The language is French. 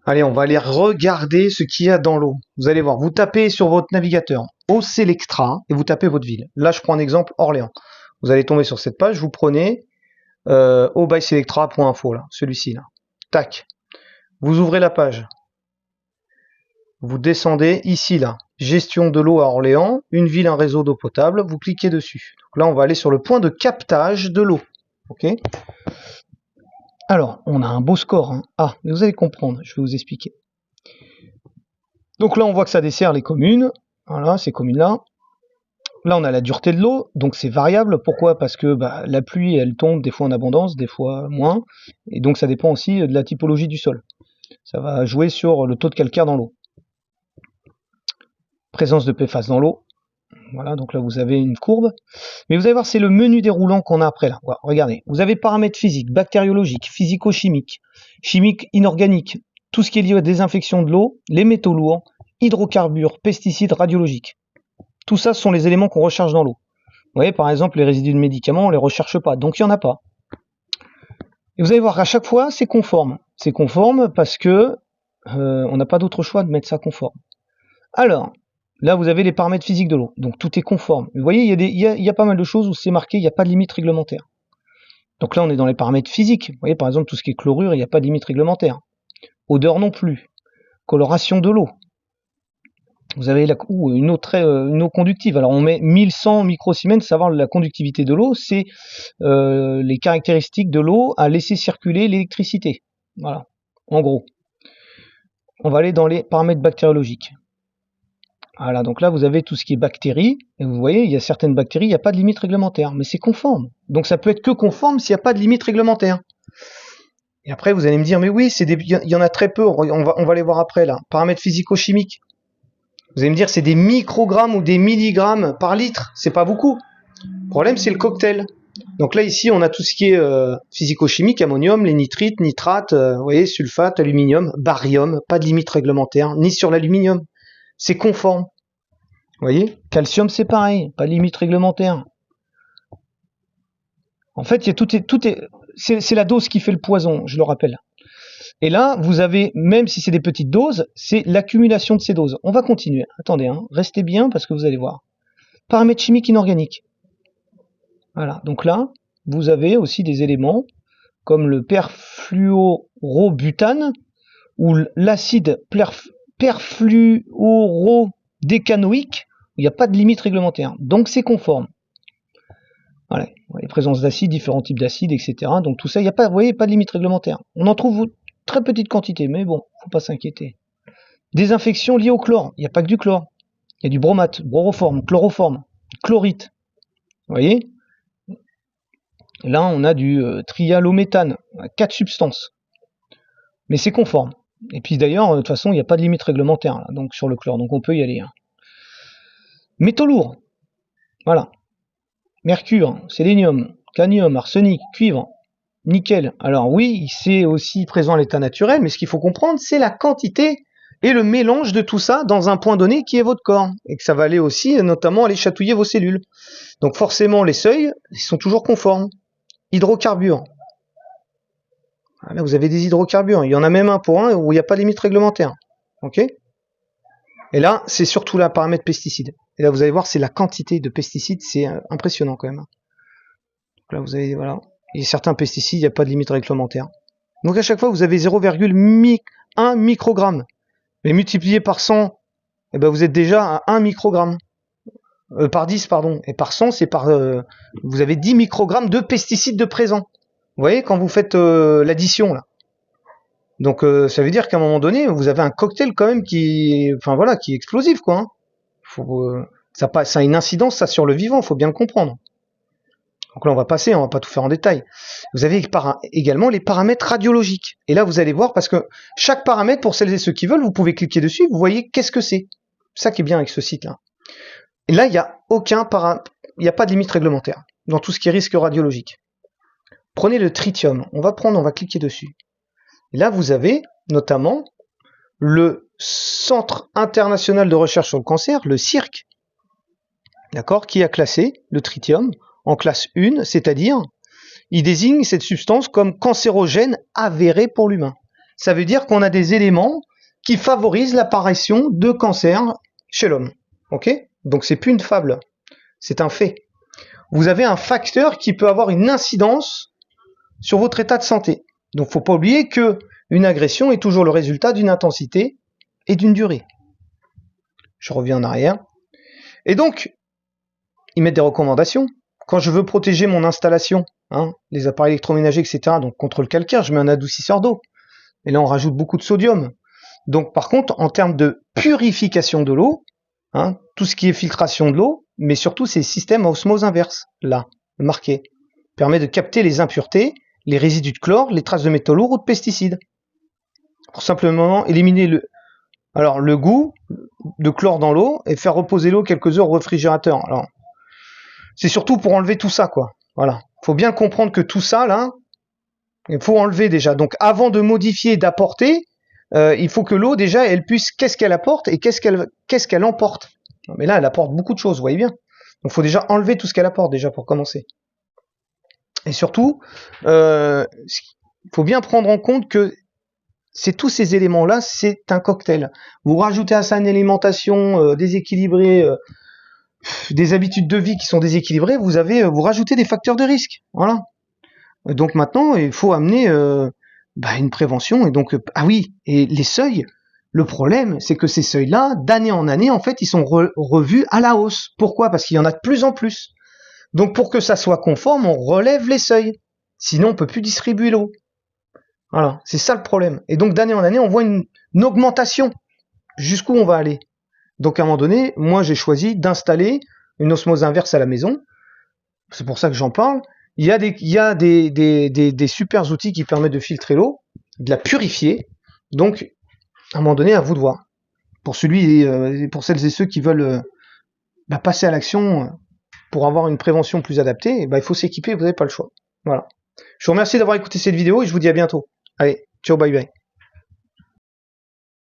Allez, on va aller regarder ce qu'il y a dans l'eau. Vous allez voir, vous tapez sur votre navigateur Eau Selectra et vous tapez votre ville. Là, je prends un exemple, Orléans. Vous allez tomber sur cette page, vous prenez eau-by-selectra.info, là, celui-ci, là. Tac. Vous ouvrez la page. Vous descendez ici, là. Gestion de l'eau à Orléans, une ville, un réseau d'eau potable. Vous cliquez dessus. Donc là, on va aller sur le point de captage de l'eau. Ok ? Alors, on a un beau score. Hein. Ah, mais vous allez comprendre, je vais vous expliquer. Donc là, on voit que ça dessert les communes. Voilà, ces communes-là. Là, on a la dureté de l'eau, donc c'est variable. Pourquoi? Parce que la pluie, elle tombe des fois en abondance, des fois moins. Et donc, ça dépend aussi de la typologie du sol. Ça va jouer sur le taux de calcaire dans l'eau. Présence de PFAS dans l'eau. Voilà, donc là, vous avez une courbe. Mais vous allez voir, c'est le menu déroulant qu'on a après là. Voilà, regardez, vous avez paramètres physiques, bactériologiques, physico-chimiques, chimiques inorganiques, tout ce qui est lié à la désinfection de l'eau, les métaux lourds, hydrocarbures, pesticides, radiologiques. Tout ça, ce sont les éléments qu'on recherche dans l'eau. Vous voyez, par exemple, les résidus de médicaments, on les recherche pas, donc il n'y en a pas. Et vous allez voir, à chaque fois, c'est conforme. C'est conforme parce que on n'a pas d'autre choix de mettre ça conforme. Alors, là, vous avez les paramètres physiques de l'eau, donc tout est conforme. Vous voyez, il y a pas mal de choses où c'est marqué, il n'y a pas de limite réglementaire. Donc là, on est dans les paramètres physiques. Vous voyez, par exemple, tout ce qui est chlorure, il n'y a pas de limite réglementaire. Odeur non plus. Coloration de l'eau. Vous avez une eau conductive. Alors, on met 1100 microsiemens, savoir la conductivité de l'eau, c'est les caractéristiques de l'eau à laisser circuler l'électricité. Voilà, en gros. On va aller dans les paramètres bactériologiques. Voilà, donc là, vous avez tout ce qui est bactéries. Et vous voyez, il y a certaines bactéries, il n'y a pas de limite réglementaire. Mais c'est conforme. Donc, ça peut être que conforme s'il n'y a pas de limite réglementaire. Et après, vous allez me dire, mais oui, il y en a très peu. On va les voir après, là. Paramètres physico-chimiques. Vous allez me dire, c'est des microgrammes ou des milligrammes par litre. C'est pas beaucoup. Le problème, c'est le cocktail. Donc là, ici, on a tout ce qui est physico-chimique, ammonium, les nitrites, nitrates, vous voyez, sulfate, aluminium, barium, pas de limite réglementaire, ni sur l'aluminium. C'est conforme. Vous voyez, calcium, c'est pareil, pas de limite réglementaire. En fait, c'est la dose qui fait le poison, je le rappelle. Et là, vous avez, même si c'est des petites doses, c'est l'accumulation de ces doses. On va continuer. Attendez, hein, restez bien parce que vous allez voir. Paramètres chimiques inorganiques. Voilà, donc là, vous avez aussi des éléments comme le perfluorobutane ou l'acide perfluorodécanoïque. Il n'y a pas de limite réglementaire. Donc c'est conforme. Voilà, les présences d'acides, différents types d'acides, etc. Donc tout ça, il n'y a pas, vous voyez, pas de limite réglementaire. On en trouve très petite quantité, mais bon, faut pas s'inquiéter. Désinfection liée au chlore. Il n'y a pas que du chlore. Il y a du bromate, broroforme, chloroforme, chlorite. Vous voyez? Là, on a du trialométhane, 4 substances. Mais c'est conforme. Et puis d'ailleurs, de toute façon, il n'y a pas de limite réglementaire là, donc, sur le chlore, donc on peut y aller. Hein. Métaux lourds. Voilà. Mercure, sélénium, cadmium, arsenic, cuivre, nickel. Alors oui, c'est aussi présent à l'état naturel, mais ce qu'il faut comprendre, c'est la quantité et le mélange de tout ça dans un point donné qui est votre corps. Et que ça va aller aussi, notamment, aller chatouiller vos cellules. Donc forcément, les seuils, ils sont toujours conformes. Hydrocarbures. Là, vous avez des hydrocarbures. Il y en a même un pour un où il n'y a pas de limite réglementaire. Ok ? Et là, c'est surtout le paramètre pesticides. Et là, vous allez voir, c'est la quantité de pesticides. C'est impressionnant quand même. Donc là, vous avez, voilà. Et certains pesticides, il n'y a pas de limite réglementaire. Donc à chaque fois, vous avez 0,1 microgramme. Mais multiplié par 100, eh ben, vous êtes déjà à 1 microgramme. Par 10, pardon. Et par 100, c'est par... vous avez 10 microgrammes de pesticides de présent. Vous voyez, quand vous faites l'addition, là. Donc, ça veut dire qu'à un moment donné, vous avez un cocktail quand même qui est explosif, quoi. Hein. Ça a une incidence, ça, sur le vivant, faut bien le comprendre. Donc là, on va passer, on va pas tout faire en détail. Vous avez également les paramètres radiologiques. Et là, vous allez voir, parce que chaque paramètre, pour celles et ceux qui veulent, vous pouvez cliquer dessus, vous voyez qu'est-ce que c'est. C'est ça qui est bien avec ce site-là. Et là, il n'y a il n'y a pas de limite réglementaire dans tout ce qui est risque radiologique. Prenez le tritium. On va cliquer dessus. Et là, vous avez notamment le Centre international de recherche sur le cancer, le CIRC, d'accord, qui a classé le tritium en classe 1, c'est-à-dire, il désigne cette substance comme cancérogène avérée pour l'humain. ça veut dire qu'on a des éléments qui favorisent l'apparition de cancer chez l'homme. Ok? Donc c'est plus une fable, c'est un fait. Vous avez un facteur qui peut avoir une incidence sur votre état de santé. Donc faut pas oublier que une agression est toujours le résultat d'une intensité et d'une durée. Je reviens en arrière. Et donc, ils mettent des recommandations. Quand je veux protéger mon installation, les appareils électroménagers, etc., donc contre le calcaire, je mets un adoucisseur d'eau. Et là, on rajoute beaucoup de sodium. Donc, par contre, en termes de purification de l'eau, tout ce qui est filtration de l'eau, mais surtout ces systèmes à osmose inverse, là, marqués, permet de capter les impuretés, les résidus de chlore, les traces de métaux lourds ou de pesticides. Pour simplement éliminer le goût de chlore dans l'eau et faire reposer l'eau quelques heures au réfrigérateur. Alors, c'est surtout pour enlever tout ça, quoi. Voilà. Faut bien comprendre que tout ça, là, il faut enlever déjà. Donc, avant de modifier, d'apporter, il faut que l'eau, déjà, elle puisse, qu'est-ce qu'elle apporte et qu'est-ce qu'elle emporte. Mais là, elle apporte beaucoup de choses, vous voyez bien. Donc, il faut déjà enlever tout ce qu'elle apporte, déjà, pour commencer. Et surtout, il faut bien prendre en compte que c'est tous ces éléments-là, c'est un cocktail. Vous rajoutez à ça une alimentation déséquilibrée, des habitudes de vie qui sont déséquilibrées, vous rajoutez des facteurs de risque. Voilà. Donc maintenant, il faut amener une prévention. Et donc, et les seuils, le problème, c'est que ces seuils-là, d'année en année, en fait, ils sont revus à la hausse. Pourquoi? Parce qu'il y en a de plus en plus. Donc pour que ça soit conforme, on relève les seuils. Sinon, on peut plus distribuer l'eau. Voilà, c'est ça le problème. Et donc d'année en année, on voit une augmentation. Jusqu'où on va aller? Donc à un moment donné, moi j'ai choisi d'installer une osmose inverse à la maison. C'est pour ça que j'en parle. Il y a des super outils qui permettent de filtrer l'eau, de la purifier. Donc à un moment donné, à vous de voir. Pour celles et ceux qui veulent passer à l'action pour avoir une prévention plus adaptée, il faut s'équiper, vous n'avez pas le choix. Voilà. Je vous remercie d'avoir écouté cette vidéo et je vous dis à bientôt. Allez, ciao, bye bye.